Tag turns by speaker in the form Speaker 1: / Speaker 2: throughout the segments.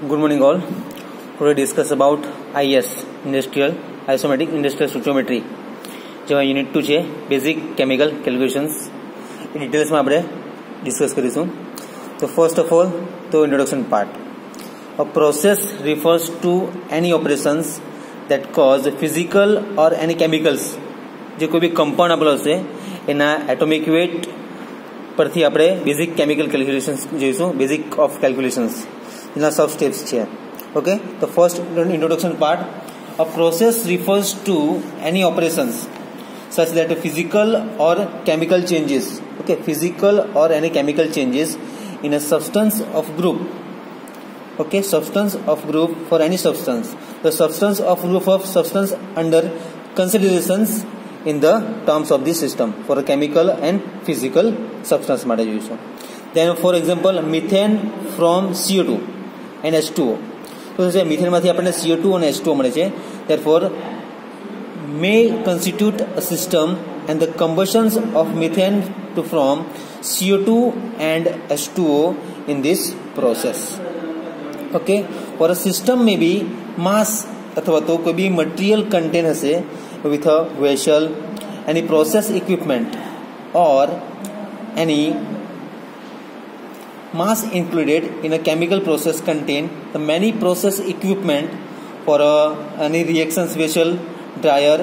Speaker 1: Good morning all. Today discuss about IS Industrial Isometric Industrial Stoichiometry. જેમાં unit 2 છે basic chemical calculations એ ડિટેલ્સમાં આપણે discuss કરીશું. તો first of all તો introduction part. A process refers to any operations that cause physical or any chemicals. જે કોઈ બી compound આપેલો હશે એના એટોમિક વેટ પરથી આપણે બેઝિક કેમિકલ કેલ્ક્યુલેશન્સ જોઈશું. બેઝિક ઓફ કેલ્ક્યુલેશન્સ એના સબ સ્ટેપ્સ છે. ઓકે, તો first introduction part. A process refers to any operations such that physical or chemical changes, okay, physical or any chemical changes in a substance of group, okay, substance of group for any substance, the substance of group of substance under considerations in the terms of this system for a chemical and physical substance માટે જોઈશું. Then for example methane from CO2 and H2O. તો છે methane માંથી આપણને CO2 અને H2O મળે છે. therefore may constitute a system and the combustions of methane to form CO2 and H2O in this process. Okay, for a system may be mass अथवा तो कोई भी material contain हसे with a vessel, any process equipment or any mass included in a chemical process contain the many process equipment for any reactions vessel, dryer,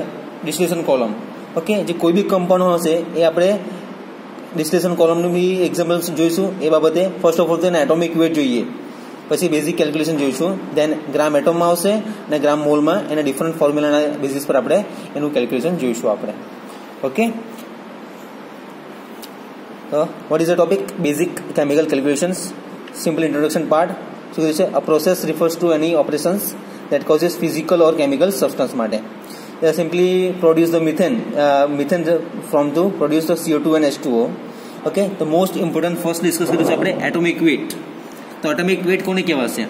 Speaker 1: distillation column. Okay, જે કોઈ બી compound હશે એ આપણે distillation કોલમનું બી examples જોઈશું. એ બાબતે first of all તો એના atomic wet જોઈએ, પછી બેઝિક કેલ્ક્યુલેશન જોઈશું. દેન ગ્રામ એટમમાં આવશે અને ગ્રામ મોલમાં એના ડિફરન્ટ ફોર્મ્યુલાના બેઝિસ પર આપણે એનું કેલ્ક્યુલેશન જોઈશું આપણે. ઓકે, તો what is the topic? Basic chemical calculations. Simple introduction part. શું કહે છે? અ process refers two any operations that causes physical or chemical substance માટે. They simply produce the methane from to produce the CO2 and H2O. Okay, the most important first discuss કરીશું આપણે atomic weight. તો atomic weight કોને કહેવાશે?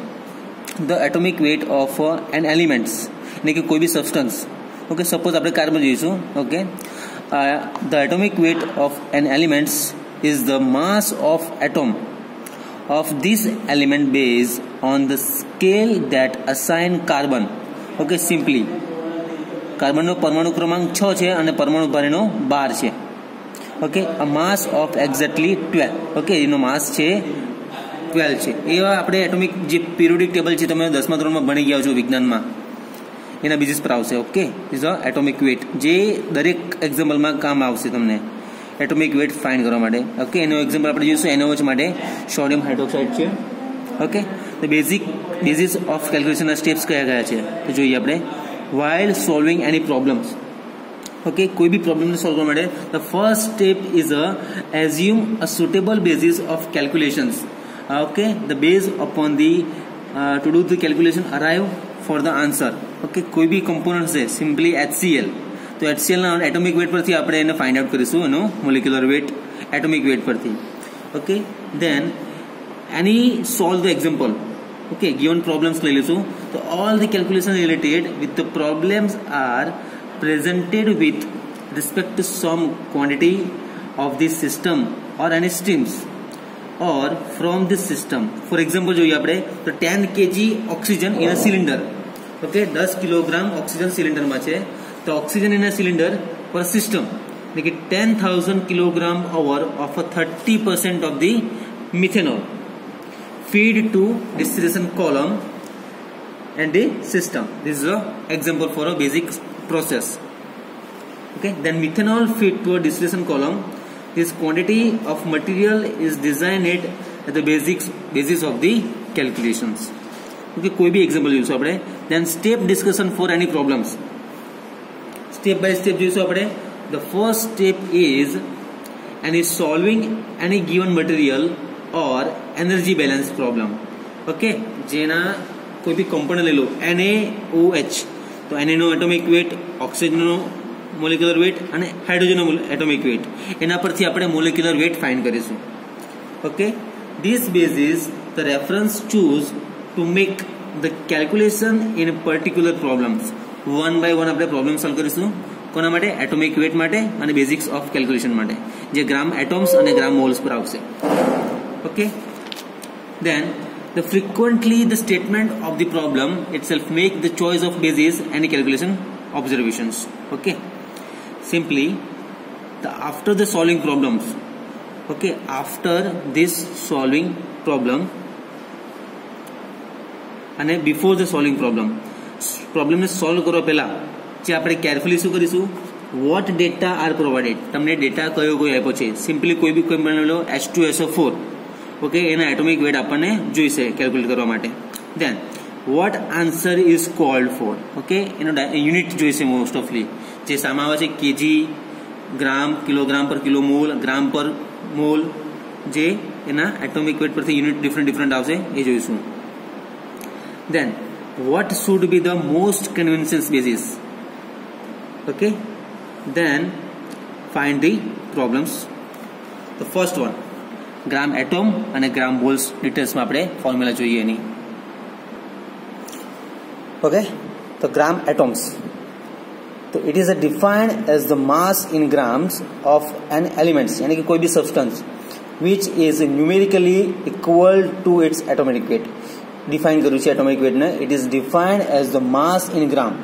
Speaker 1: The atomic weight of an elements, એટલે કે કોઈ બી substance. Okay, suppose આપણે carbon જોઈશું. Okay, the atomic weight of an elements is the mass of atom of this element based on the scale that assign carbon. Okay, simply કાર્બનનો પરમાણુ ક્રમાંક 6 છે અને પરમાણુ ભારેનો 12 છે. Okay, a mass of exactly 12. Okay, એનો માસ છે 12 છે. એવા આપણે એટોમિક જે પિરિયોડિક ટેબલ છે તમે 10મા ધોરણમાં ભણી ગયા છો વિજ્ઞાનમાં, એના બેઝિસ પર આવશે. Okay, is a atomic weight, જે દરેક એક્ઝામ્પલમાં કામ આવશે તમને એટોમિક વેટ ફાઇન્ડ કરવા માટે. ઓકે, એનો એક્ઝામ્પલ આપણે જોઈશું NaOH માટે સોડિયમ હાઇડ્રોક્સાઇડ છે. ઓકે, તો બેઝિસ ઓફ કેલ્ક્યુલેશનના સ્ટેપ્સ કયા છે તો જોઈએ આપણે. while solving any problems, okay, કોઈ બી પ્રોબ્લેમને સોલ્વ કરવા માટે the first step is assume a suitable basis of calculations. Okay, the base upon the to do the calculation arrive for the answer. Okay, કોઈ બી કમ્પોનન્ટ છે simply HCl, તો HCl ના atomic weight પરથી આપણે એને find out કરીશું એનો molecular wet atomic weight પરથી. Okay, then any solve the example. Okay, given problems લઈ લઈશું તો all the calculation related with the problems are presented with respect to some quantity of this system or any streams or from this system. For example જોઈએ આપણે તો 10 kg oxygen in a cylinder. Okay, 10 kilogram oxygen સિલિન્ડરમાં છે તો oxygen in a cylinder per system એટલે કે 10,000 kilogram hour of a 30% of the methanol feed to distillation column and the system. This is a example for a basic process. Okay, then methanol feed to a distillation column. This quantity of material is designed at the basis of the calculations. Okay, कोई भी example જોઈશું આપણે. Then step discussion for any problems. Step by step જોઈશું આપણે. The first step is solving any given material or energy balance problem. Okay, જેના કોઈ બી compound લઈ લો NaOH, તો Na નો એટોમિક વેટ, ઓક્સિજનનો મોલેક્યુલર વેટ અને હાઇડ્રોજનનો એટોમિક વેટ, એના પરથી આપણે મોલેક્યુલર વેટ ફાઇન્ડ કરીશું. Okay, this basis the reference choose to make the calculation in particular problems. one by one આપણે પ્રોબ્લેમ સોલ્વ કરીશું. કોના માટે? એટોમિક વેટ માટે અને બેઝિક્સ ઓફ કેલ્ક્યુલેશન માટે, જે ગ્રામ એટમ્સ અને ગ્રામ મોલ્સ પર આવશે. Okay, then The frequently the statement of the problem itself make the choice of basis and calculation observations. Okay, simply after the solving problems, okay, after this solving problem and before the solving problem ને solve કરવા પહેલા જે આપણે carefully શું કરીશું, what data are provided, તમને data કયો આપ્યો છે. સિમ્પલી કોઈ બી માની લો H2SO4, ઓકે, એના એટોમિક વેટ આપણને જોઈશે કેલ્ક્યુલેટ કરવા માટે. Then what answer is called for, okay, એનો યુનિટ જોઈશે મોસ્ટ ઓફલી, જે સામે આવે છે કેજી, ગ્રામ, કિલોગ્રામ પર કિલોમોલ, ગ્રામ પર મોલ, જે એના એટોમિક વેટ પરથી યુનિટ ડિફરન્ટ આવશે એ જોઈશું. Then what should be the most convenience basis, okay, then find the problems. The first one, gram atom and gram moles details માં આપણે ફોર્મ્યુલા જોઈએ એની. Okay, તો gram atoms, so it is defined as the mass in grams of an element, यानी कि कोई भी substance which is numerically equal to its atomic weight. Define કર્યું છે એટોમિક વેટને. It is defined as the mass in gram.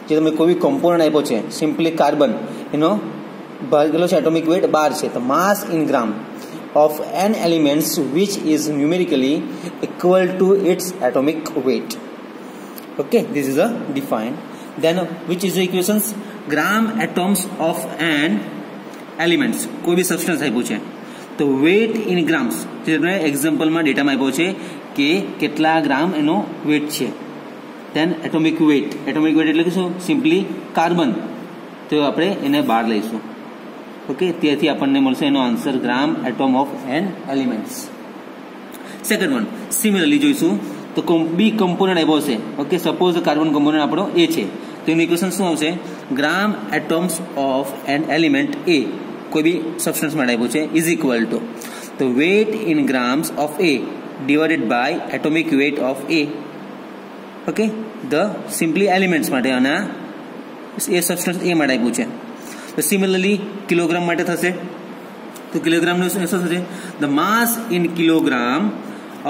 Speaker 1: જે તમે કોઈ બી કમ્પોનન્ટ આપ્યો છે, સિમ્પલી કાર્બન, એનો ભાગેલો છે એટોમિક વેટ 12 છે, તો mass in gram of an elements which is numerically equal to its atomic weight. Okay, this is a defined. Then which is the equations, gram atoms of an elements, કોઈ બી substance આપ્યું છે તો weight in grams, જે તમને એક્ઝામ્પલમાં ડેટામાં આપ્યો છે કે કેટલા ગ્રામ એનો વેટ છે. દેન એટોમિક વેટ એટલે કે શું, સિમ્પલી કાર્બન, તો આપણે એને બહાર લઈશું. ઓકે, તેથી આપણને મળશે એનો answer gram atom of an elements. Second one, similarly જોઈશું તો બી કમ્પોનન્ટ આપ્યો છે. ઓકે, સપોઝ કાર્બન કમ્પોનન્ટ આપણો એ છે, તો એનું ઇક્વેશન શું આવશે, gram atoms of an element a, કોઈ બી સબસ્ટન્સ માટે આપ્યું છે, ઇઝ ઇક્વલ ટુ તો weight in grams of a divided by atomic weight of A. Okay, the simply elements માટે અને એ સબસ્ટન્સ એ માટે આપ્યું છે. તો સિમિલરલી કિલોગ્રામ માટે થશે, તો કિલોગ્રામનું શું થશે, the mass in kilogram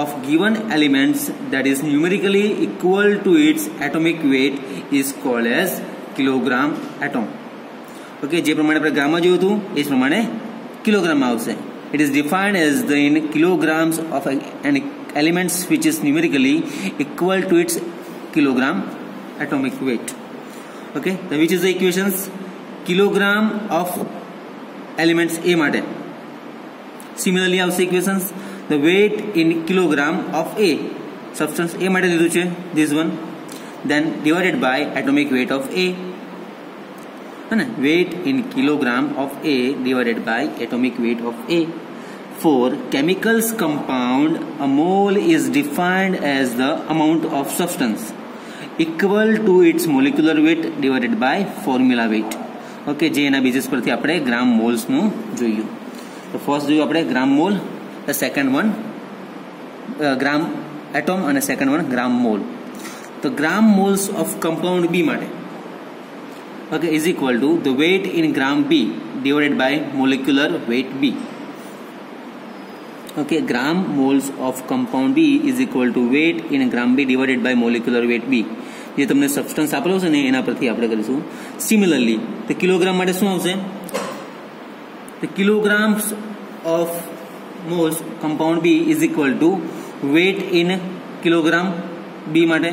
Speaker 1: of given elements that is numerically equal to its atomic weight is called as kilogram atom. Okay, જે પ્રમાણે આપણે ગ્રામમાં જોયું હતું એ જ પ્રમાણે કિલોગ્રામમાં આવશે. It is defined as the in kilograms of an elements which is numerically equal to its kilogram atomic weight. Okay, so which is the equations, kilogram of elements A માટે similarly આવશે equations, the weight in kilogram of A, substance A માટે લીધું છે this one, then divided by atomic weight of A, અને weight in kilogram of A divided by atomic weight of A. For chemicals compound, a mole is defined as the amount of substance equal to its molecular weight divided by formula weight. Okay, જે એના basis પરથી આપણે ગ્રામ મોલ્સનું જોયું. તો first જોયું આપણે gram mole, the second one gram atom અને second one gram mole. તો gram moles of compound B માટે, okay, is equal to the weight in gram B divided by molecular weight B. Okay, gram moles of compound B is equal to weight in gram B divided by molecular weight B. જે તમને substance આપેલો છે ને એના પરથી આપણે કરીશું. Similarly તો કિલોગ્રામ માટે શું આવશે, the kilograms of moles compound B is equal to weight in kilogram B માટે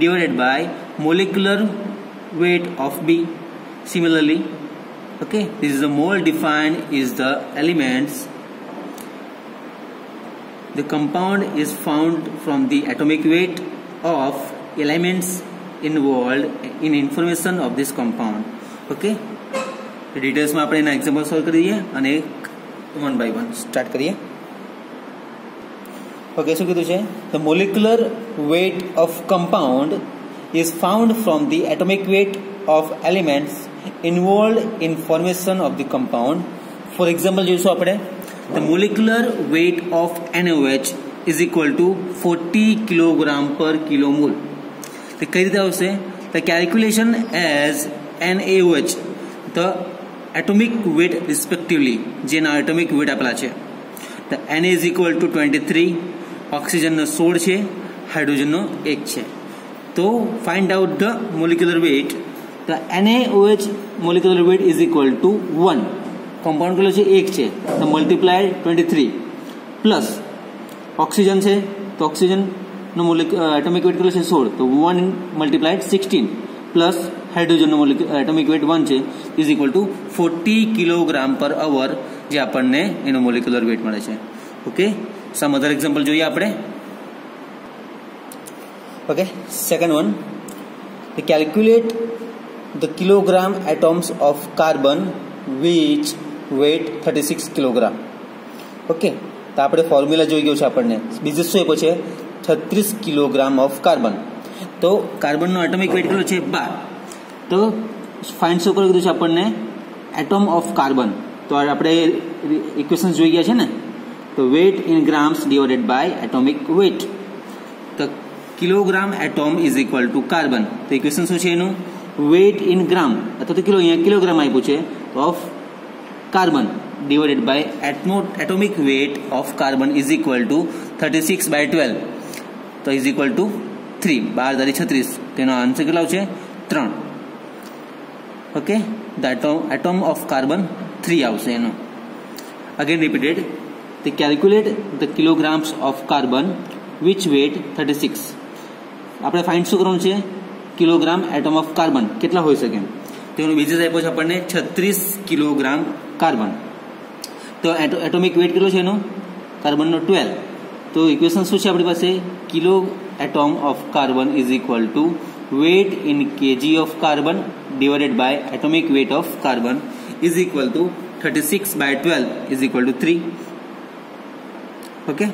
Speaker 1: divided by molecular weight of B. Similarly, okay, this is the mole defined is the elements, the compound is found from the atomic weight of elements involved in information of this compound. Okay, details માં આપણે એના example solve કરીએ અને one by one start કરીએ. Okay, શું કીધું છે, the molecular weight of compound is found from the atomic weight of elements involved in formation of the compound. For example, જોઈશું આપણે the molecular weight of NaOH is equal to 40 kilogram per kilomole. તો કઈ રીતે આવશે, the calculation as NaOH, the atomic weight respectively, જેના atomic weight આપેલા છે, the Na is equal to 23, oxygen 16 છે, हाइड्रोजन 1 છે। तो find out the molecular weight. The NaOH molecular weight is equal to 1 compound કેટલો છે 1 છે તો મલ્ટીપ્લાય 23 પ્લસ ઓક્સિજન છે તો ઓક્સિજન નો એટોમિક વેટ કેટલો છે 16 તો 1 મલ્ટીપ્લાય 16 પ્લસ હાઇડ્રોજન નો એટોમિક વેટ 1 છે ઇઝ ઇક્વલ ટુ 40 કિલોગ્રામ પર અવર જે આપણને એનો મોલિક્યુલર વેટ મળે છે। ઓકે, સમ અધર એક્ઝામ્પલ જોઈએ આપણે। Okay, second one, they calculate the kilogram atoms of carbon which weight 36 kilogram. Okay, तो આપણે ફોર્મ્યુલા જોઈ ગયો છે આપણને। બીજું શું આપ્યો છે 36 કિલોગ્રામ ઓફ કાર્બન। તો કાર્બનનો એટોમિક વેટ કેટલો છે 12। તો ફાઇન્ડ શું કરી દીધું છે આપણને એટમ ઓફ કાર્બન। તો આપણે ઇક્વેશન્સ જોઈ ગયા છે ને, તો weight in grams divided by atomic weight. તો kilogram atom is equal to carbon. तो इक्वेशन શું છે એનું વેટ ઇન ગ્રામ અથવા તો કિલો, અહીંયા કિલોગ્રામ આપ્યું છે of carbon divided by atomic weight of carbon is equal to 36/12 તો ઇઝ ઇક્વલ ટુ 3 12 × 36 તેનો આન્સર કેટલો આવશે 3। Okay, the atom of carbon 3 આવશે એનો। અગેન રિપીટેડ, તે calculate the kilograms of carbon which weight 36। આપણે ફાઇન્ડ શું કરવાનું છે કિલોગ્રામ એટમ ઓફ કાર્બન કેટલા હોઈ શકે, તેનો બેઝિસ આપ્યો છે આપણને 36 કિલોગ્રામ કાર્બન। તો એટોમિક વેટ કેટલો છે એનો કાર્બનનો 12। તો ઇક્વેશન શું છે આપણી પાસે kilo atom of carbon is equal to weight in KG of carbon divided by atomic weight of carbon is equal to 36/12 is equal to 3। Okay,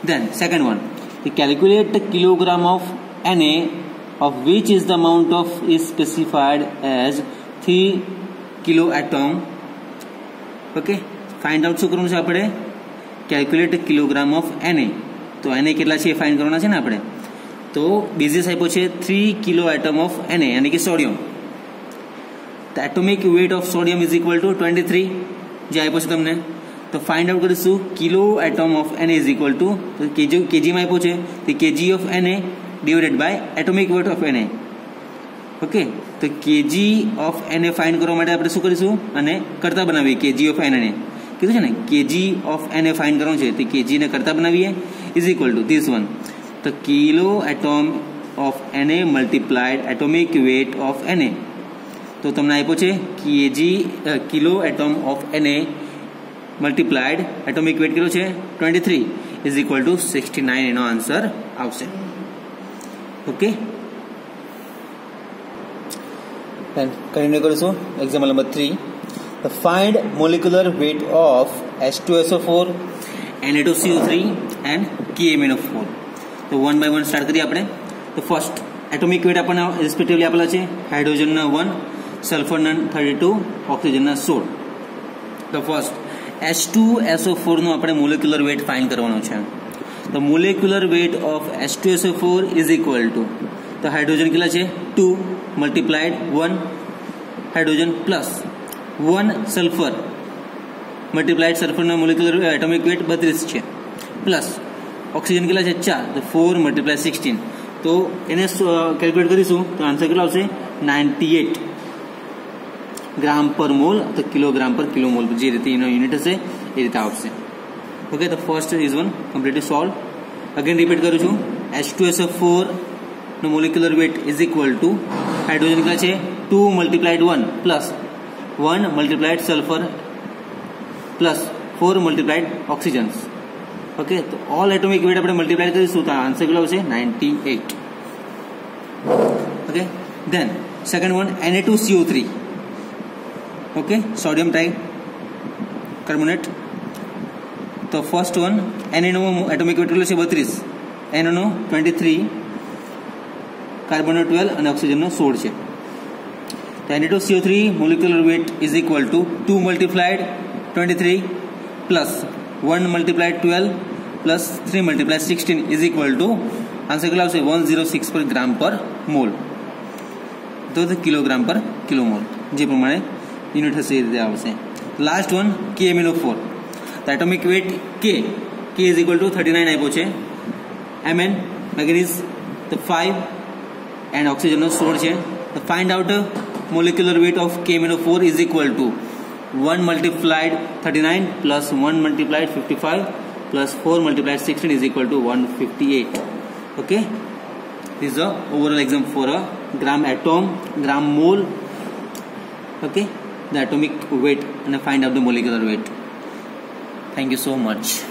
Speaker 1: then second one, we calculate the kilogram of Na of which is the amount of is specified as 3 kilo atom। okay, find out શું કરવાનું છે આપણે calculate kilogram of Na। તો Na કેટલા છે એ find કરવાના છે ને આપણે। તો બેઝિસ આપ્યો છે 3 કિલો એટમ ઓફ Na यानी कि સોડિયમ। તો atomic weight of sodium is equal to 23 જે આપ્યો છે તમને। તો ફાઇન્ડ આઉટ કરીશું kilo atom of Na is equal to, તો કેજીમાં આપ્યો છે તો KG of Na divided by atomic weight of Na। Okay, તો કેજી ઓફ Na ફાઇન્ડ કરવા માટે આપણે શું કરીશું અને કરતા બનાવીએ કેજી ઓફ Na ને કીધું છે ને કેજી ઓફ Na ફાઇન્ડ કરવાનું છે તો કેજી ને કરતા બનાવીએ is equal to this one, તો kilo atom of Na multiplied atomic weight of Na। તો તમને આપ્યો છે KG kilo atom of Na multiplied atomic weight કેટલો છે 23 ઇઝ ઇક્વલ ટુ 69 એનો આન્સર આવશે। ઓકે, કન્ટિન્યુ કરીશું example number 3, the find molecular weight of H2SO4 Na2CO3 and KMnO4। તો 1 by 1 સ્ટાર્ટ કરીએ આપણે। તો ફર્સ્ટ એટોમિક વેટ આપણને રિસ્પેક્ટિવલી આપેલા છે હાઇડ્રોજનના 1, સલ્ફરના 32, ઓક્સિજનના 16। તો ફર્સ્ટ H2SO4 નો આપણે મોલિક્યુલર વેટ ફાઇન્ડ કરવાનો છે। તો molecular weight of H2SO4 is equal to, તો હાઇડ્રોજન કેટલા છે 2 multiplied 1 hydrogen plus 1 sulphur multiplied સલ્ફરનો મોલિક્યુલર એટોમિક વેટ 32 છે પ્લસ ઓક્સિજન કેટલા છે 4 તો 4 મલ્ટીપ્લાઇડ 16। તો એને કેલ્ક્યુલેટ કરીશું તો આન્સર કેટલો આવશે 98 ગ્રામ પર મોલ તો કિલોગ્રામ પર કિલોમોલ જે રીતે એનો યુનિટ હશે એ રીતે આવશે। ઓકે, તો first is one completely solve. Again repeat કરું છું, H2SO4 નો molecular weight is equal to hydrogen કેટલા છે 2 multiplied 1 plus 1 multiplied sulphur plus 4 multiplied oxygens. Okay, તો ઓલ એટોમિક વેટ આપણે મલ્ટીપ્લાઇડ કરીશું તો આન્સર કેટલો આવશે 98। Okay, then second one Na2CO3। Okay, sodium tri carbonate. तो फर्स्ट वन Na नो एटोमिक वेट કેટલો છે 32, Na નો 23, કાર્બન નો 12 અને ઓક્સિજન નો 16 છે। તો Na2CO3 molecular weight is equal to 2 multiplied 23 plus 1 multiplied 12 plus 3 multiplied 16 is equal to answer કેટલો આવશે 106 પર ગ્રામ પર મોલ। તો કિલોગ્રામ પર કિલોમોલ જે પ્રમાણે યુનિટ હશે એ રીતે આવશે। Last one KMnO4। તો atomic weight K is equal to 39 આપ્યો છે Mn manganese the 5 and oxygen 16 છે. The find out molecular weight of KMnO4 is equal to 1 multiplied 39 plus 1 multiplied 55 plus 4 multiplied 16 is equal to 158. Okay, this is the overall exam for a gram atom, gram mole. Okay, the atomic weight and find out the molecular weight. Thank you so much.